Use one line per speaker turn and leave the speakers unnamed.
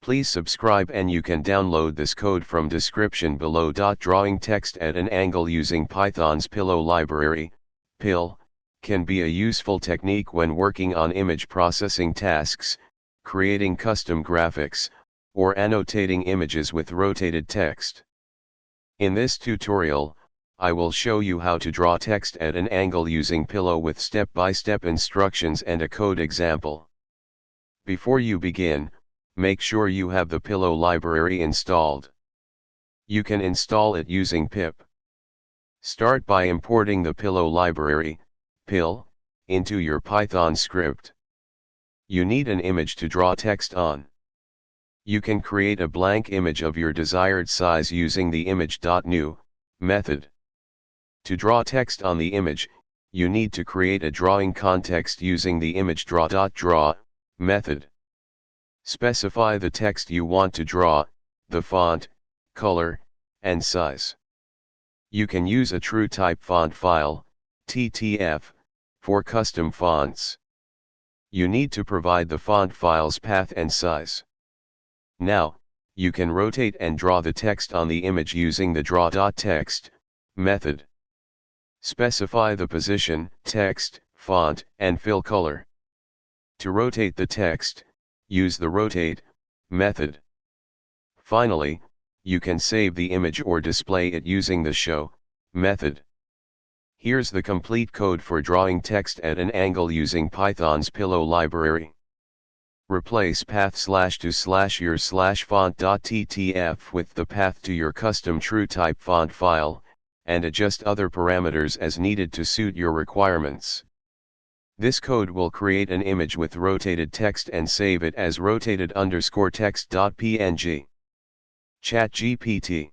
Please subscribe, and you can download this code from description below. Drawing text at an angle using Python's PIL library, PIL, can be a useful technique when working on image processing tasks, creating custom graphics, or annotating images with rotated text. In this tutorial, I will show you how to draw text at an angle using PIL with step-by-step instructions and a code example. Before you begin, make sure you have the PIL library installed. You can install it using pip. Start by importing the PIL library, PIL, into your Python script. You need an image to draw text on. You can create a blank image of your desired size using the image.new method. To draw text on the image, you need to create a drawing context using the imagedraw.draw method. Specify the text you want to draw, the font, color, and size. You can use a truetype font file, TTF, for custom fonts. You need to provide the font file's path and size. Now, you can rotate and draw the text on the image using the draw.text method. Specify the position, text, font, and fill color. To rotate the text, use the rotate method. Finally, you can save the image or display it using the show method. Here's the complete code for drawing text at an angle using Python's PIL library. Replace path /to/your/font.ttf with the path to your custom TrueType font file, and adjust other parameters as needed to suit your requirements. This code will create an image with rotated text and save it as rotated_text.png. ChatGPT